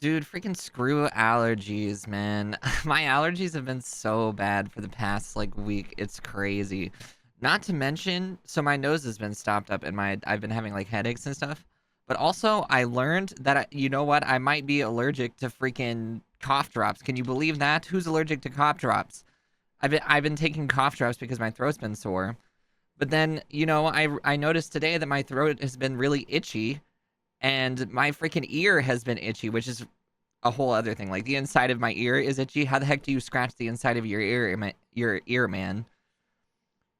Dude, freaking screw allergies, man. My allergies have been so bad for the past like week. It's crazy. Not to mention, so my nose has been stopped up and I've been having like headaches and stuff. But also, I learned that you know what? I might be allergic to freaking cough drops. Can you believe that? Who's allergic to cough drops? I've been taking cough drops because my throat's been sore. But then, I noticed today that my throat has been really itchy and my freaking ear has been itchy, which is a whole other thing. Like the inside of my ear is itchy. How the heck do you scratch the inside of your ear, man?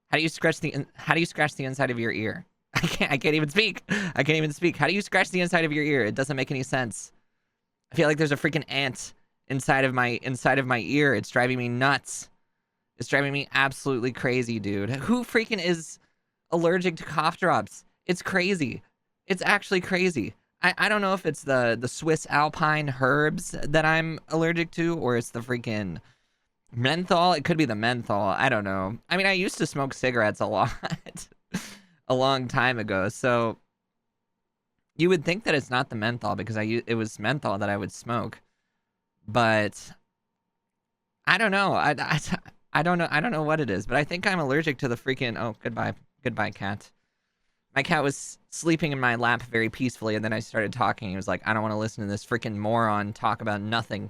How do you scratch the inside of your ear? I can't even speak. I can't even speak. How do you scratch the inside of your ear? It doesn't make any sense. I feel like there's a freaking ant inside of my ear. It's driving me nuts. It's driving me absolutely crazy, dude. Who freaking is allergic to cough drops? It's crazy. It's actually crazy. I don't know if it's the Swiss Alpine herbs that I'm allergic to, or it's the freaking menthol. It could be the menthol. I don't know. I mean, I used to smoke cigarettes a lot a long time ago, so you would think that it's not the menthol because it was menthol that I would smoke. But I don't know. I don't know. I don't know what it is, but I think I'm allergic to the freaking. Oh, goodbye, goodbye, cat. My cat was sleeping in my lap very peacefully, and then I started talking. He was like, I don't want to listen to this freaking moron talk about nothing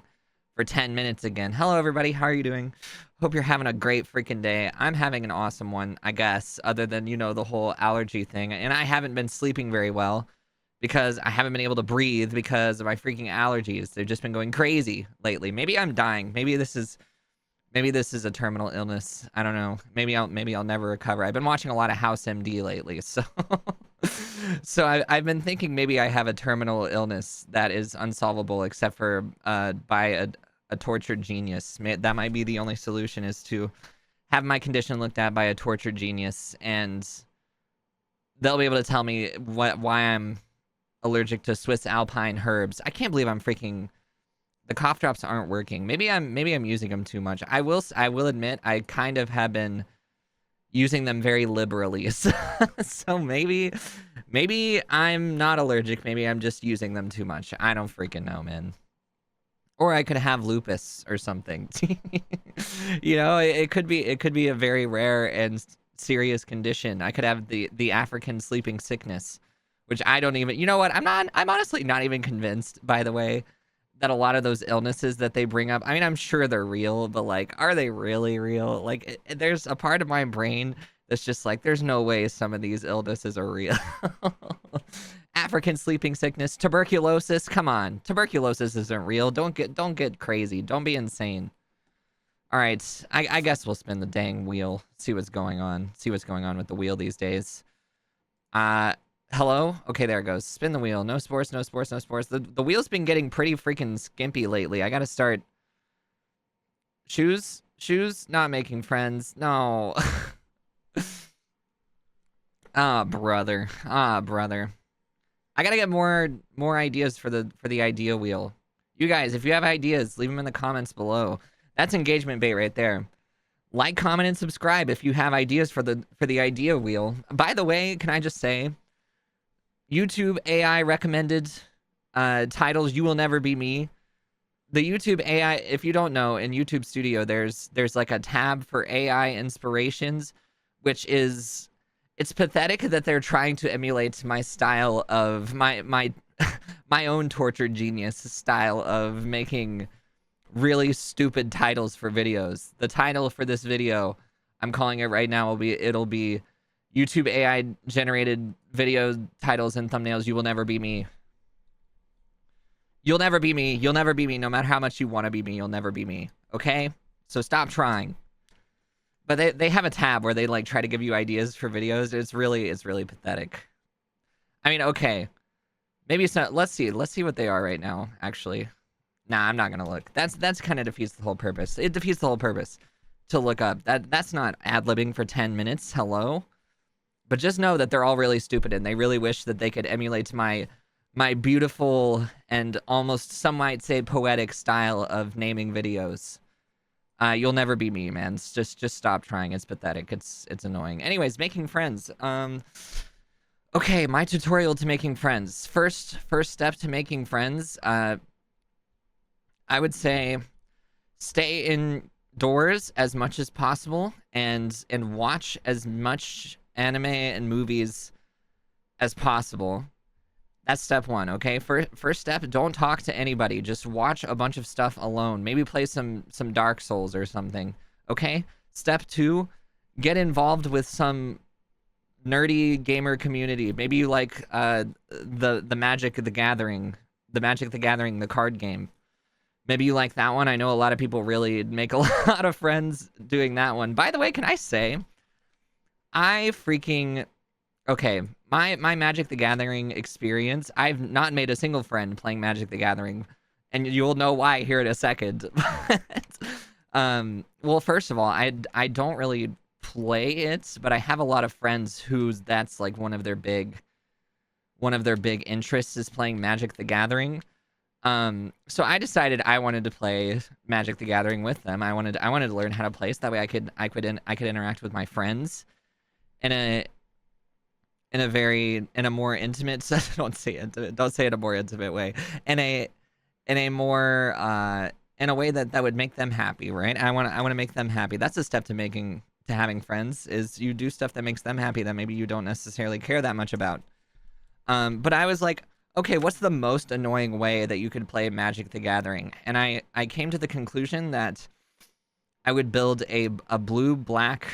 for 10 minutes again. Hello, everybody. How are you doing? Hope you're having a great freaking day. I'm having an awesome one, I guess, other than, the whole allergy thing. And I haven't been sleeping very well because I haven't been able to breathe because of my freaking allergies. They've just been going crazy lately. Maybe I'm dying. Maybe this is a terminal illness. I don't know. Maybe I'll never recover. I've been watching a lot of House MD lately, so I've been thinking maybe I have a terminal illness that is unsolvable except for by a tortured genius. That might be the only solution, is to have my condition looked at by a tortured genius, and they'll be able to tell me why I'm allergic to Swiss Alpine herbs. I can't believe I'm freaking. The cough drops aren't working. Maybe I'm using them too much. I will admit I kind of have been using them very liberally. So maybe I'm not allergic. Maybe I'm just using them too much. I don't freaking know, man. Or I could have lupus or something. It could be a very rare and serious condition. I could have the African sleeping sickness, which I don't even. You know what? I'm honestly not even convinced, by the way, that a lot of those illnesses that they bring up, I mean, I'm sure they're real, but like, are they really real? Like, there's a part of my brain that's just like, there's no way some of these illnesses are real. African sleeping sickness, tuberculosis, come on. Tuberculosis isn't real. Don't get crazy. Don't be insane. All right, I guess we'll spin the dang wheel, see what's going on. See what's going on with the wheel these days. Hello? Okay, there it goes. Spin the wheel. No sports, no sports, no sports. The wheel's been getting pretty freaking skimpy lately. I gotta start. Shoes? Not making friends. No. Brother. Brother. I gotta get more ideas for the idea wheel. You guys, if you have ideas, leave them in the comments below. That's engagement bait right there. Like, comment, and subscribe if you have ideas for the idea wheel. By the way, can I just say, YouTube AI recommended titles, You Will Never Be Me. The YouTube AI, if you don't know, in YouTube Studio, there's like a tab for AI inspirations, which is, it's pathetic that they're trying to emulate my style of my my own tortured genius style of making really stupid titles for videos. The title for this video, I'm calling it right now, it'll be YouTube AI generated video titles and thumbnails. You will never be me. You'll never be me. You'll never be me. No matter how much you want to be me, you'll never be me. Okay? So stop trying. But they have a tab where they like try to give you ideas for videos. It's really pathetic. I mean, okay. Maybe it's not. Let's see what they are right now, actually. Nah, I'm not gonna look. That's kind of defeats the whole purpose. It defeats the whole purpose to look up. That's not ad-libbing for 10 minutes. Hello? But just know that they're all really stupid, and they really wish that they could emulate my beautiful and almost, some might say, poetic style of naming videos. You'll never be me, man. Just stop trying. It's pathetic. It's annoying. Anyways, making friends. Okay, my tutorial to making friends. First step to making friends. I would say stay indoors as much as possible and watch as much anime and movies as possible. That's step one, okay? First step, don't talk to anybody. Just watch a bunch of stuff alone. Maybe play some Dark Souls or something, okay? Step two, get involved with some nerdy gamer community. Maybe you like the Magic the Gathering, the card game. Maybe you like that one. I know a lot of people really make a lot of friends doing that one. By the way, can I say, okay, my Magic the Gathering experience, I've not made a single friend playing Magic the Gathering, and you'll know why here in a second. Well, first of all, I don't really play it, but I have a lot of friends whose that's like one of their big interests is playing Magic the Gathering. So I decided I wanted to play Magic the Gathering with them. I wanted to learn how to play, so that way I could interact with my friends in a more intimate don't say it in a more intimate way, in a more in a way that would make them happy, right? I want to make them happy. That's a step to having friends, is you do stuff that makes them happy that maybe you don't necessarily care that much about. But I was like, okay, what's the most annoying way that you could play Magic the Gathering? And I came to the conclusion that I would build a blue-black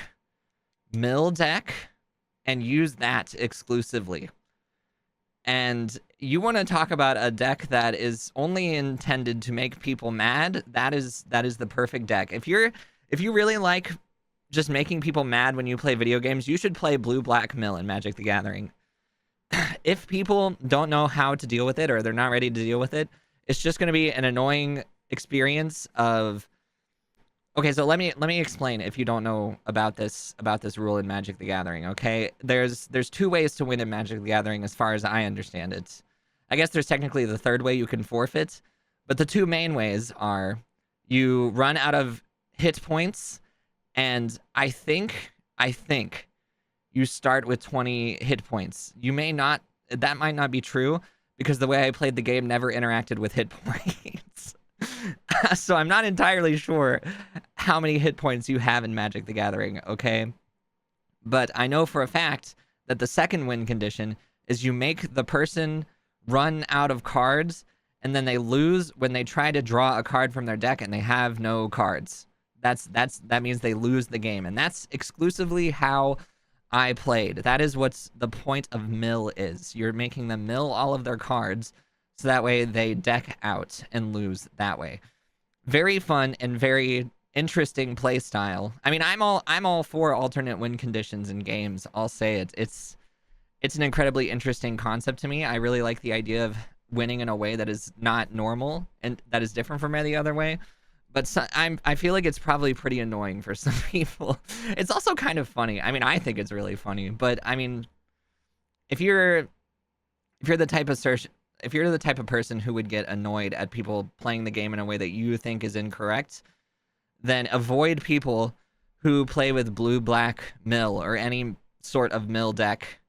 mill deck and use that exclusively. And you want to talk about a deck that is only intended to make people mad? That is the perfect deck. If you really like just making people mad when you play video games, you should play blue-black mill in Magic the Gathering. If people don't know how to deal with it, or they're not ready to deal with it, it's just going to be an annoying experience of... Okay, so let me explain if you don't know about this rule in Magic the Gathering, okay? There's two ways to win in Magic the Gathering as far as I understand it. I guess there's technically the third way you can forfeit, but the two main ways are you run out of hit points, and I think you start with 20 hit points. That might not be true, because the way I played the game never interacted with hit points. So I'm not entirely sure how many hit points you have in Magic the Gathering, okay? But I know for a fact that the second win condition is you make the person run out of cards, and then they lose when they try to draw a card from their deck and they have no cards. That means they lose the game, and that's exclusively how I played. That is what's the point of mill is. You're making them mill all of their cards, so that way they deck out and lose that way. Very fun and very interesting play style. I mean, I'm all for alternate win conditions in games. I'll say it. It's an incredibly interesting concept to me. I really like the idea of winning in a way that is not normal and that is different from any other way. But I feel like it's probably pretty annoying for some people. It's also kind of funny. I mean, I think it's really funny. But I mean, if you're the type of person who would get annoyed at people playing the game in a way that you think is incorrect, then avoid people who play with blue-black mill or any sort of mill deck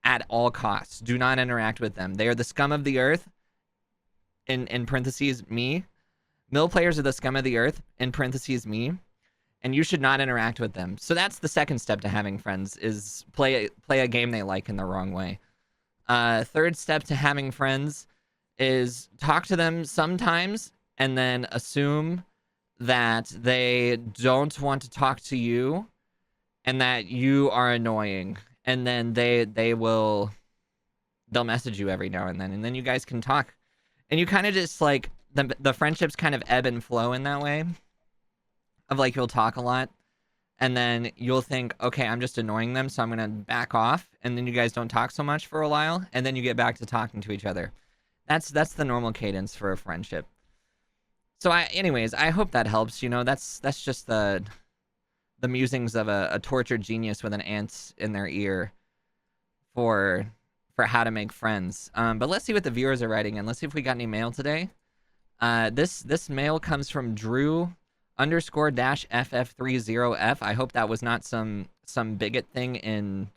at all costs. Do not interact with them. They are the scum of the earth. In parentheses, me. Mill players are the scum of the earth, in parentheses, me, and you should not interact with them. So that's the second step to having friends, is play a game they like in the wrong way. Third step to having friends is talk to them sometimes and then assume that they don't want to talk to you and that you are annoying. And then they'll message you every now and then you guys can talk. And you kind of just like... The friendships kind of ebb and flow in that way, of like you'll talk a lot and then you'll think, okay, I'm just annoying them, so I'm gonna back off, and then you guys don't talk so much for a while, and then you get back to talking to each other. That's the normal cadence for a friendship. So anyways, I hope that helps. You know, that's just the musings of a tortured genius with an ant in their ear for how to make friends. But let's see what the viewers are writing, and let's see if we got any mail today. This mail comes from Drew_FF30F. I hope that was not some bigot thing in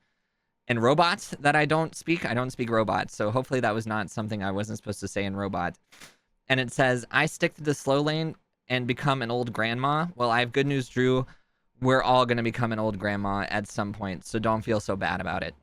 robots that I don't speak. I don't speak robot, so hopefully that was not something I wasn't supposed to say in robot. and it says, I stick to the slow lane and become an old grandma. Well, I have good news, Drew. We're all going to become an old grandma at some point, so don't feel so bad about it.